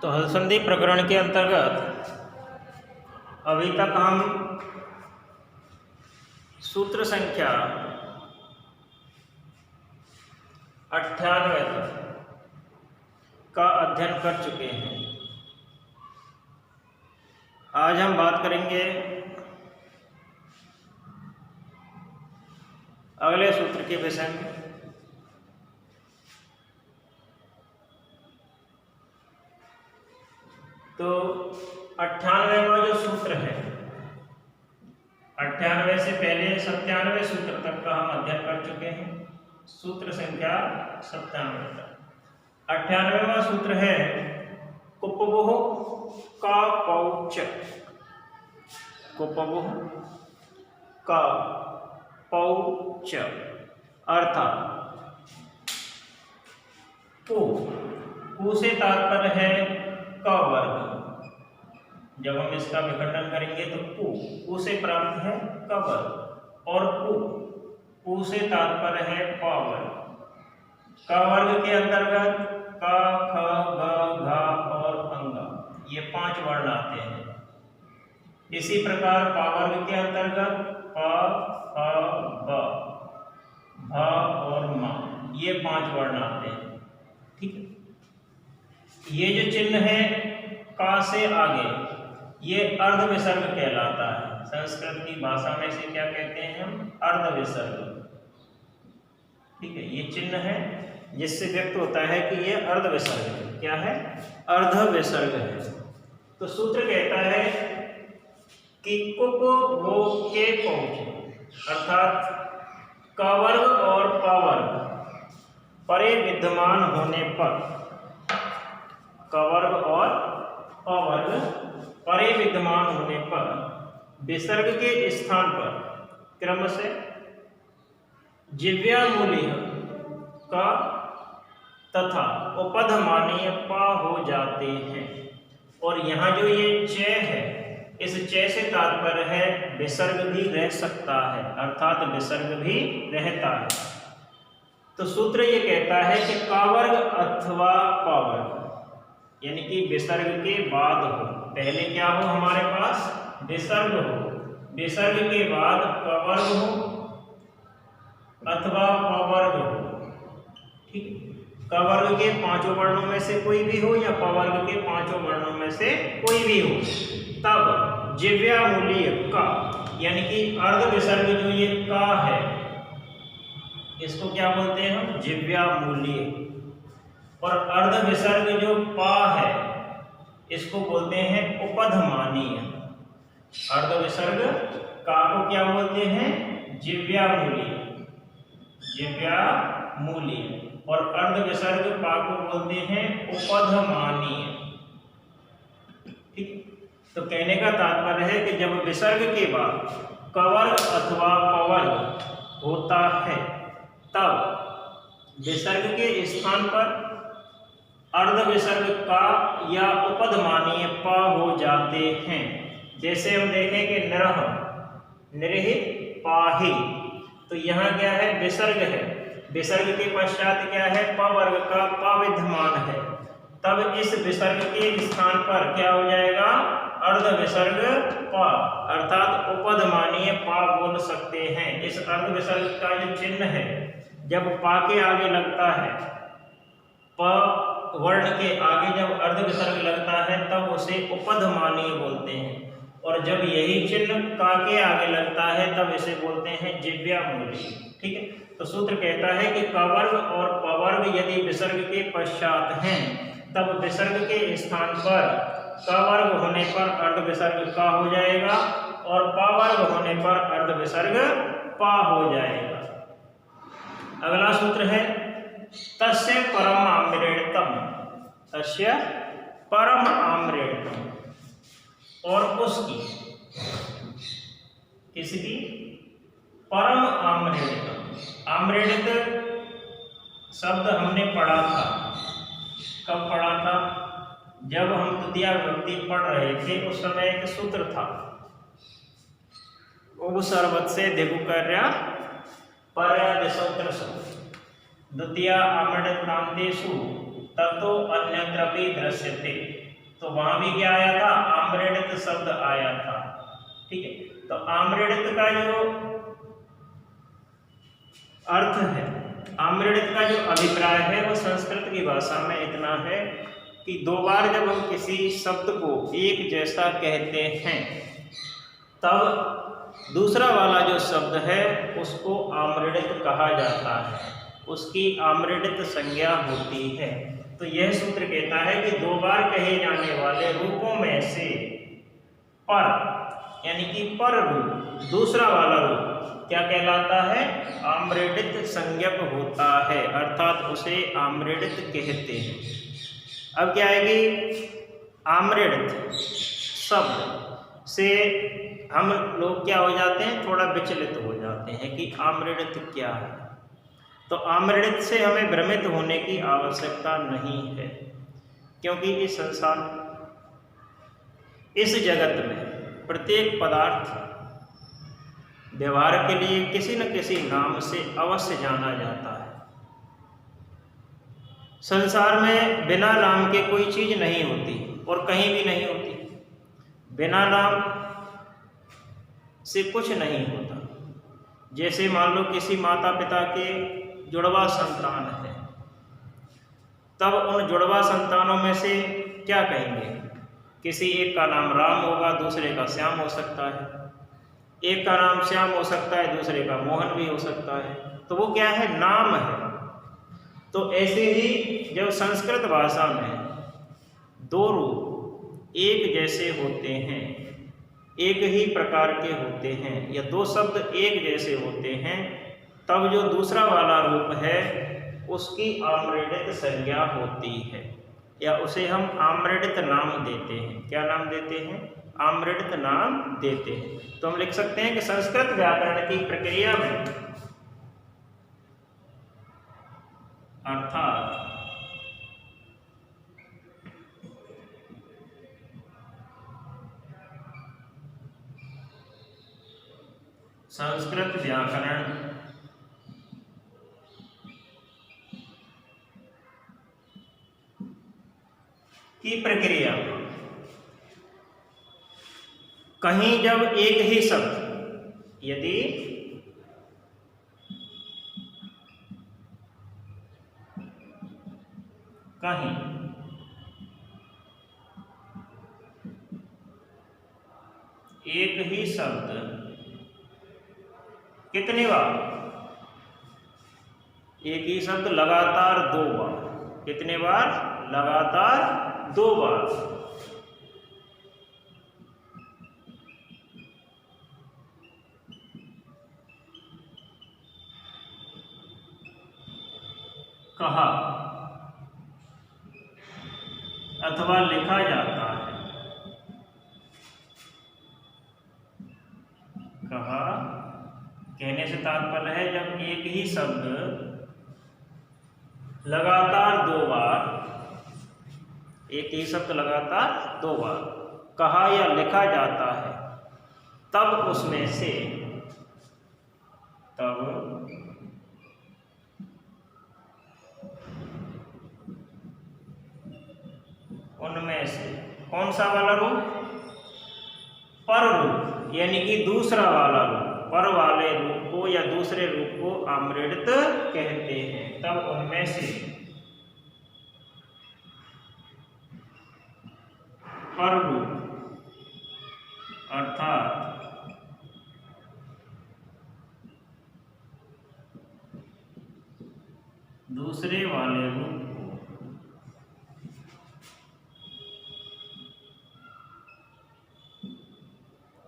तो हलसंधि प्रकरण के अंतर्गत अभी तक हम सूत्र संख्या 98 का अध्ययन कर चुके हैं। आज हम बात करेंगे अगले सूत्र के विषय में। तो 98वां जो सूत्र है, 98 से पहले 97वें सूत्र तक का हम अध्ययन कर चुके हैं। सूत्र संख्या 97 तक 98वां सूत्र है कुपवोः का पौच। कुपवोः का पौच अर्थात पु से तात्पर्य है क वर्ग। जब हम इसका विखंडन करेंगे तो पु से प्राप्त है क वर्ग और पु से तात्पर्य है प वर्ग। क वर्ग के अंतर्गत क, ख, ग, घ और अंग ये 5 वर्ण आते हैं। इसी प्रकार प वर्ग के अंतर्गत प, फ, ब, भ और म ये 5 वर्ण आते हैं। ठीक है। ये जो चिन्ह है का से आगे ये अर्ध विसर्ग कहलाता है। संस्कृत की भाषा में से क्या कहते हैं हम? अर्ध विसर्ग। ठीक है। ये चिन्ह है जिससे व्यक्त होता है कि ये अर्ध विसर्ग है। क्या है? अर्ध विसर्ग है। तो सूत्र कहता है कि कुप वो के पहुंचे अर्थात क वर्ग और प वर्ग परे विद्यमान होने पर, क वर्ग और प वर्ग परे विद्यमान होने पर विसर्ग के स्थान पर क्रम से जिव्यामूलीय का तथा उपधमानीय पा हो जाते हैं। और यहाँ जो ये च है, इस च से तात्पर्य है विसर्ग भी रह सकता है अर्थात विसर्ग भी रहता है। तो सूत्र ये कहता है कि क वर्ग अथवा प वर्ग यानी कि विसर्ग के बाद हो, पहले क्या हो हमारे पास? विसर्ग हो। विसर्ग के बाद क वर्ग हो अथवा प वर्ग हो। ठीक। क वर्ग के 5 वर्णों में से कोई भी हो या प वर्ग के 5 वर्णों में से कोई भी हो, तब जिव्यामूलीय का यानी कि अर्ध विसर्ग जो ये का है इसको क्या बोलते हैं हम? जिव्यामूलीय। और अर्ध विसर्ग जो पा है इसको बोलते हैं उपधमानीय। अर्ध विसर्ग का को क्या बोलते हैं? जिव्यामूलीय। जिव्यामूलीय। और अर्ध विसर्ग पा को बोलते हैं उपधमानीय। ठीक। तो कहने का तात्पर्य है कि जब विसर्ग के बाद क वर्ग अथवा प वर्ग होता है तब विसर्ग के स्थान पर अर्ध विसर्ग का या उपधमानीय प हो जाते हैं। जैसे हम देखें कि निरह, निरहि, पाहि, तो यहाँ क्या है? विसर्ग है। विसर्ग के पश्चात क्या है? प वर्ग का प विद्यमान है। तब इस विसर्ग के स्थान पर क्या हो जाएगा? अर्ध विसर्ग प अर्थात उपधमानीय पा बोल सकते हैं। इस अर्ध विसर्ग का जो चिन्ह है जब पा के आगे लगता है, प वर्ण के आगे जब अर्ध विसर्ग लगता है तब उसे उपधमानीय बोलते हैं। और जब यही चिन्ह का के आगे लगता है तब इसे बोलते हैं जिव्यामूलीय। ठीक है। तो सूत्र कहता है कि क वर्ग और प वर्ग यदि विसर्ग के पश्चात हैं तब विसर्ग के स्थान पर क वर्ग होने पर अर्ध विसर्ग का हो जाएगा और प वर्ग होने पर अर्ध विसर्ग पा हो जाएगा। अगला सूत्र है तस्य परम आम्रेणतम। तस्य परम आम्रेणतम। और उसकी, किसकी? परम आम्रेणतम। आम्रेणित शब्द हमने पढ़ा था। कब पढ़ा था? जब हम द्वितीया विभक्ति पढ़ रहे थे उस समय एक सूत्र था, सर्वत से दिगुकर्या पर्यादिशोत्रसु द्वितीया आम्रेणित नामतेषु ततो अन्यत्रपि दृश्यते। तो वहां भी क्या आया था, आम्रडित शब्द आया था। ठीक है, तो आम्रडित का जो अर्थ है, आम्रडित का जो अभिप्राय है वो संस्कृत की भाषा में इतना है कि दो बार जब हम किसी शब्द को एक जैसा कहते हैं तब दूसरा वाला जो शब्द है उसको आम्रडित कहा जाता है, उसकी आम्रडित संज्ञा होती है। तो यह सूत्र कहता है कि दो बार कहे जाने वाले रूपों में से पर यानी कि पर रूप, दूसरा वाला रूप क्या कहलाता है, आम्रडित संज्ञक होता है, अर्थात उसे आम्रडित कहते हैं। अब क्या है कि आम्रडित शब्द से हम लोग क्या हो जाते हैं, थोड़ा विचलित हो जाते हैं कि आम्रडित क्या है। तो आम्रडित से हमें भ्रमित होने की आवश्यकता नहीं है, क्योंकि इस संसार, इस जगत में प्रत्येक पदार्थ व्यवहार के लिए किसी न किसी नाम से अवश्य जाना जाता है। संसार में बिना नाम के कोई चीज नहीं होती और कहीं भी नहीं होती। बिना नाम से कुछ नहीं होता। जैसे मान लो किसी माता पिता के जुड़वा संतान है, तब उन जुड़वा संतानों में से क्या कहेंगे, किसी एक का नाम राम होगा, दूसरे का श्याम हो सकता है, एक का नाम श्याम हो सकता है, दूसरे का मोहन भी हो सकता है। तो वो क्या है, नाम है। तो ऐसे ही जब संस्कृत भाषा में दो रूप एक जैसे होते हैं, एक ही प्रकार के होते हैं, या दो शब्द एक जैसे होते हैं, तब जो दूसरा वाला रूप है उसकी आम्रडित संज्ञा होती है, या उसे हम आम्रडित नाम देते हैं। क्या नाम देते हैं, आम्रडित नाम देते हैं। तो हम लिख सकते हैं कि संस्कृत व्याकरण की प्रक्रिया में अर्थात संस्कृत व्याकरण की प्रक्रिया कहीं जब एक ही शब्द, यदि कहीं एक ही शब्द कितनी बार, एक ही शब्द लगातार दो बार, कितने बार, लगातार दो बार, कहा अथवा लिखा जाता है। कहा कहने से तात्पर्य है जब एक ही शब्द लगातार दो बार, एक ही शब्द लगातार दो बार कहा या लिखा जाता है, तब उसमें से, तब उनमें से कौन सा वाला रूप, पर रूप, यानी कि दूसरा वाला रूप, पर वाले रूप को या दूसरे रूप को आम्रडित कहते हैं। तब उनमें से पर रूप अर्थात दूसरे वाले रूप को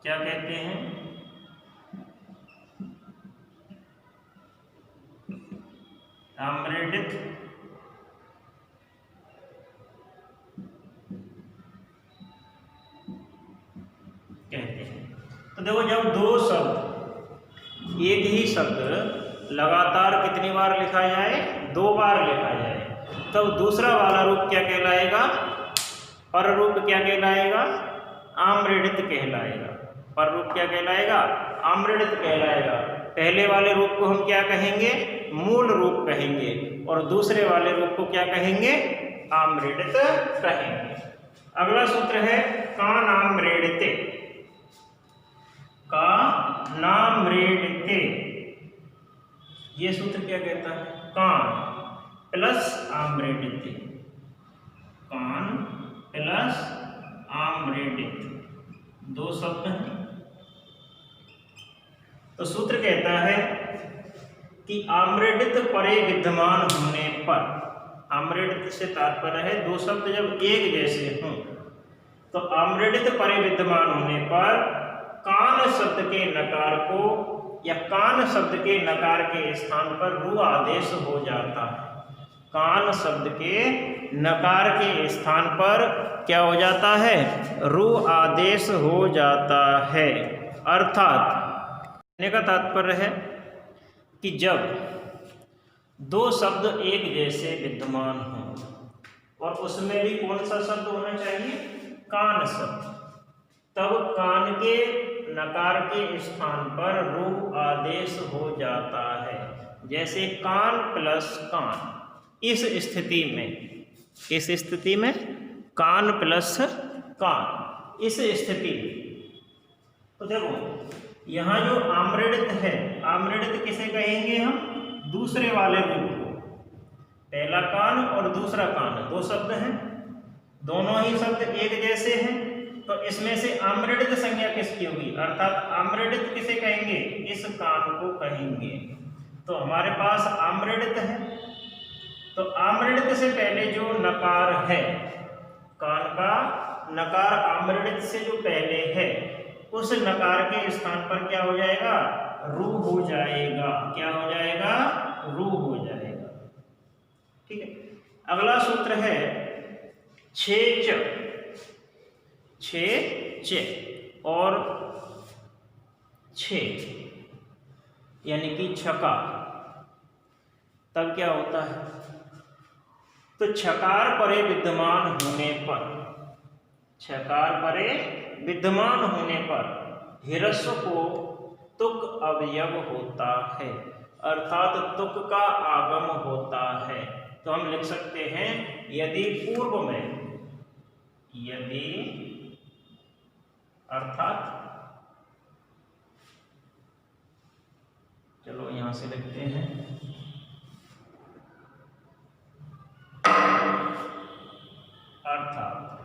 क्या कहते हैं, आम्रडित कहते हैं। तो देखो जब दो शब्द, एक ही शब्द लगातार कितनी बार लिखा जाए, दो बार लिखा जाए, तब दूसरा वाला रूप क्या कहलाएगा, पर रूप क्या कहलाएगा, आम्रडित कहलाएगा। पर रूप क्या कहलाएगा, आम्रडित कहलाएगा। पहले वाले रूप को हम क्या कहेंगे, मूल रूप कहेंगे, और दूसरे वाले रूप को क्या कहेंगे, आम्रडित कहेंगे। अगला सूत्र है का नाम रेड़ते। का नाम रेड़ते, ये सूत्र क्या कहता है? कान प्लस आम्रेडित, कान प्लस आम्रेडित दो शब्द हैं। तो सूत्र कहता है कि आम्रेडित परे विद्यमान होने पर, आम्रेडित से तात्पर्य है दो शब्द जब एक जैसे हों, तो आम्रेडित परे विद्यमान होने पर कान शब्द के नकार को या कान शब्द के नकार के स्थान पर रु आदेश हो जाता है। कान शब्द के नकार के स्थान पर क्या हो जाता है? रु आदेश हो जाता है। अर्थात कहने का तात्पर्य है कि जब दो शब्द एक जैसे विद्यमान हों और उसमें भी कौन सा शब्द होना चाहिए? कान शब्द, तब कान के नकार के स्थान पर रु आदेश हो जाता है। जैसे कान प्लस कान, इस स्थिति में कान प्लस कान, इस स्थिति में। तो देखो यहाँ जो आम्रेडित है, आम्रेडित किसे कहेंगे हम? दूसरे वाले रूप को। पहला कान और दूसरा कान, दो शब्द हैं, दोनों ही शब्द एक जैसे हैं, तो इसमें से आम्रेडित संज्ञा किसकी होगी? अर्थात आम्रेडित किसे कहेंगे? इस कान को कहेंगे। तो हमारे पास आम्रेडित है, तो आम्रेडित से पहले जो नकार है, कान का नकार आम्रेडित से जो पहले है, उस नकार के स्थान पर क्या हो जाएगा? रु हो जाएगा। क्या हो जाएगा? रु हो जाएगा। ठीक है। अगला सूत्र है छेच, छे और छे यानी कि छका, तब क्या होता है? तो छकार परे विद्यमान होने पर, छकार परे विद्यमान होने पर ह्रस्व को तुक अवयव होता है, अर्थात तुक का आगम होता है। तो हम लिख सकते हैं यदि पूर्व में, यदि अर्थात, चलो यहां से लिखते हैं, अर्थात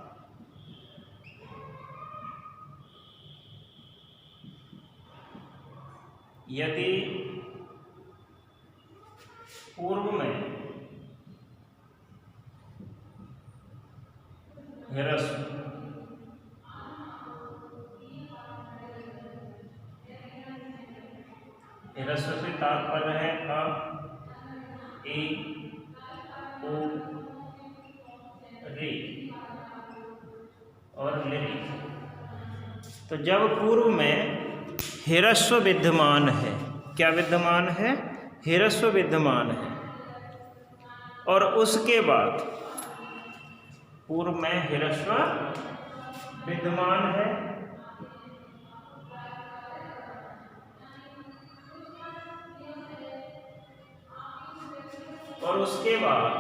यदि पूर्व में ह्रस्व से तात्पर्य है अ, ए, ओ, रे और ले। तो जब पूर्व में ह्रस्व विद्यमान है, क्या विद्यमान है? ह्रस्व विद्यमान है, और उसके बाद पूर्व में ह्रस्व विद्यमान है, और उसके बाद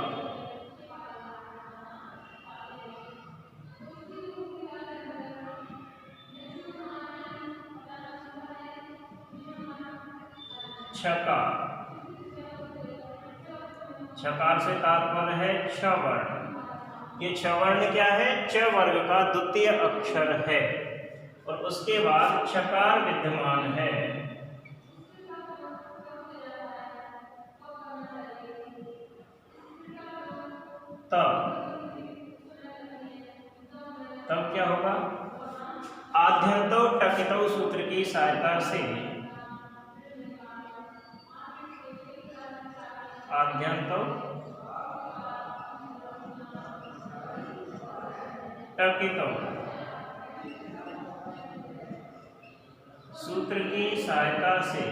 छकार, छकार से तात्पर्य है छ वर्ण। ये छ वर्ण क्या है? च वर्ग का द्वितीय अक्षर है, और उसके बाद छकार विद्यमान है। तब क्या होगा? आद्यंतो टकितो सूत्र की सहायता से, आद्यंतो टकितो सूत्र की सहायता से,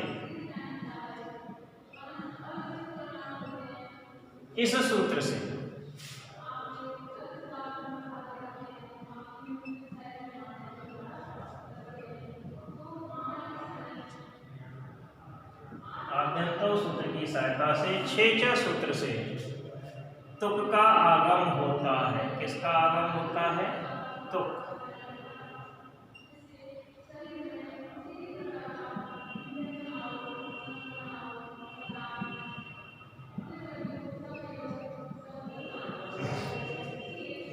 इस सूत्र से आद्यंतो सूत्र की सहायता से छेच सूत्र से तुक का आगम होता है। किसका आगम होता है? तुक।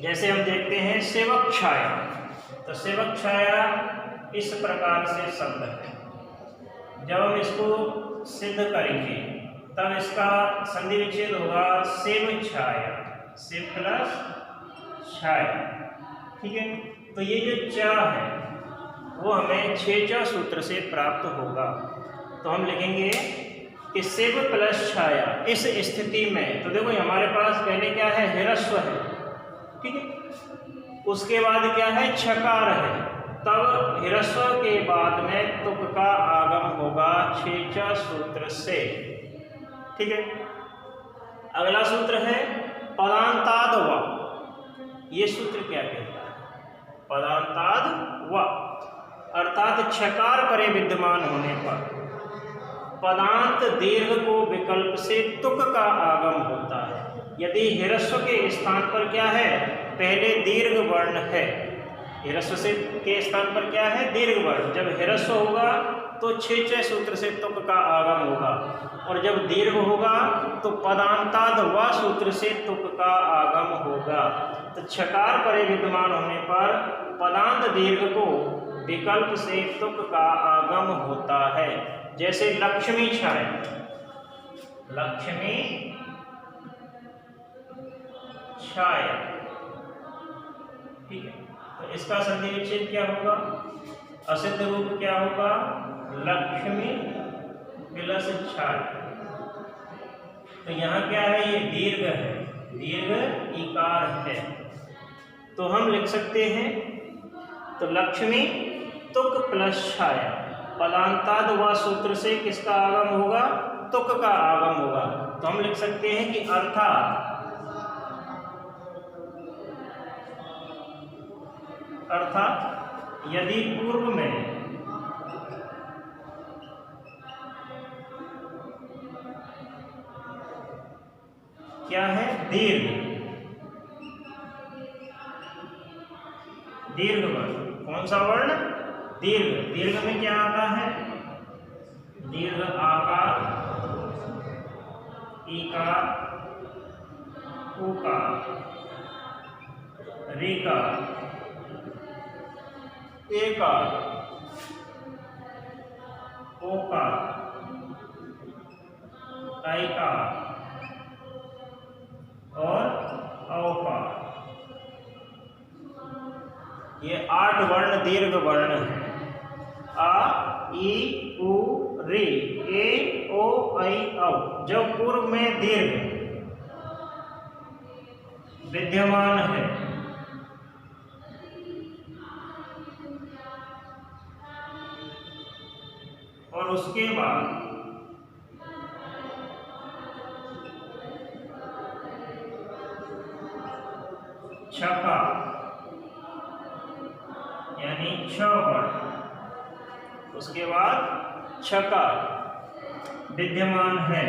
जैसे हम देखते हैं सेवक छाया, तो सेवक छाया इस प्रकार से शब्द है। जब हम इसको सिद्ध करेंगे तब इसका संधि विच्छेद होगा सेव छाया, सेव प्लस छाया। ठीक है, तो ये जो चा है वो हमें छेचा सूत्र से प्राप्त होगा। तो हम लिखेंगे कि सेव प्लस छाया इस स्थिति में, तो देखो हमारे पास पहले क्या है, हिरस्व है। ठीक है, उसके बाद क्या है, छकार है, तब हिरस्व के बाद में तुक का आगम होगा छेचा सूत्र से। ठीक है, अगला सूत्र है पदांताद व। ये सूत्र क्या कहता है, पदांताद व अर्थात छकार परे विद्यमान होने पर पदांत दीर्घ को विकल्प से तुक का आगम होता है। यदि हिरस्व के स्थान पर क्या है, पहले दीर्घ वर्ण है, हिरस्व से के स्थान पर क्या है, दीर्घ वर्ण, जब हिरस्व होगा तो छेचे सूत्र से तुक का आगम होगा, और जब दीर्घ होगा तो पदांताद व सूत्र से तुक का आगम होगा। तो छकार परे विद्यमान होने पर पदांत दीर्घ को विकल्प से तुक का आगम होता है। जैसे लक्ष्मी छाया, लक्ष्मी छाया। ठीक है, तो इसका संधि विच्छेद क्या होगा, असिद्ध रूप क्या होगा, लक्ष्मी प्लस छाया। तो यहाँ क्या है, ये दीर्घ है, दीर्घ इकार है, तो हम लिख सकते हैं, तो लक्ष्मी तुक प्लस छाया, पदांताद व सूत्र से किसका आगम होगा, तुक का आगम होगा। तो हम लिख सकते हैं कि अर्थात यदि पूर्व में क्या है, दीर्घ, दीर्घ वर्ण, कौन सा वर्ण, दीर्घ, दीर्घ में क्या आता है, दीर्घ आकार, ईकार, उकार, ऋकार, एकार, ओकार, ऐकार और औकार। ये 8 वर्ण दीर्घ वर्ण है। आ, ई, उ, ऋ, ए, ओ, ऐ, औ। जब पूर्व में दीर्घ विद्यमान है और उसके बाद छका यानी छ वर्ण, उसके बाद छका विद्यमान है,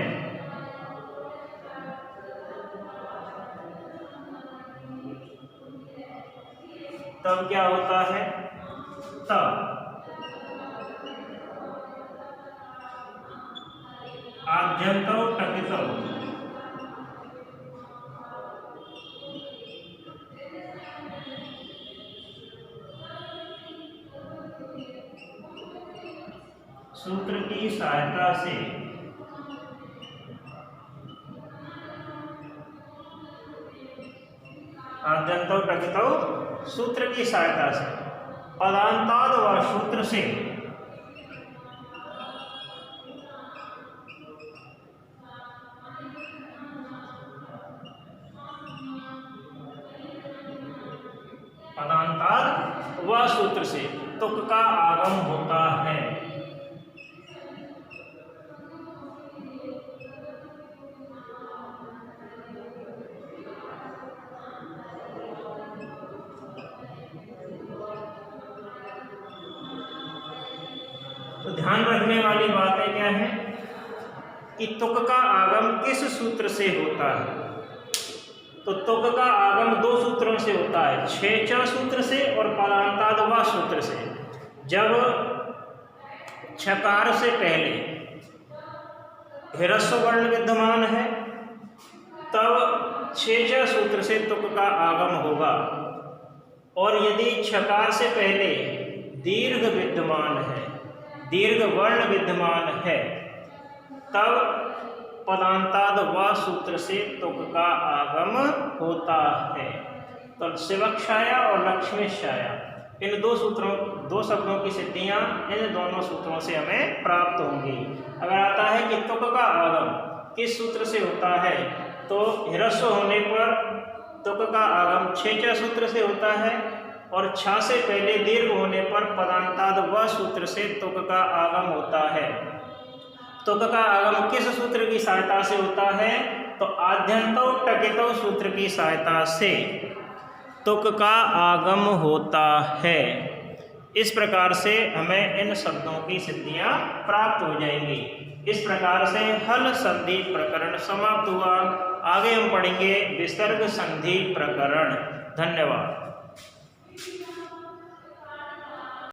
तब क्या होता है, तब आद्यंतो टकितो, सूत्र की सहायता से आद्यंतो टकितो सूत्र की सहायता से पदांताद व सूत्र से पदांताद व सूत्र से तुक का आगम होता है। तो ध्यान रखने वाली बातें क्या है कि तुक का आगम किस सूत्र से होता है। तो तुक का आगम दो सूत्रों से होता है, छेचा सूत्र से और पदांताद व सूत्र से। जब छकार से पहले ह्रस्व वर्ण विद्यमान है तब छेचा सूत्र से तुक का आगम होगा, और यदि छकार से पहले दीर्घ विद्यमान है, दीर्घ वर्ण विद्यमान है, तब पदांताद व सूत्र से तुक का आगम होता है। तो शिवक्षाया और लक्ष्मी छाया, इन दो शब्दों की सिद्धियां इन दोनों सूत्रों से हमें प्राप्त होंगी। अगर आता है कि तुक का आगम किस सूत्र से होता है, तो ह्रस्व होने पर तुक का आगम छेचा सूत्र से होता है, और छा से पहले दीर्घ होने पर पदांताद व सूत्र से तुक का आगम होता है। तुक का आगम किस सूत्र की सहायता से होता है, तो आद्यंतो टकितो सूत्र की सहायता से तुक का आगम होता है। इस प्रकार से हमें इन शब्दों की सिद्धियां प्राप्त हो जाएंगी। इस प्रकार से हल संधि प्रकरण समाप्त हुआ। आगे हम पढ़ेंगे विसर्ग संधि प्रकरण। धन्यवाद।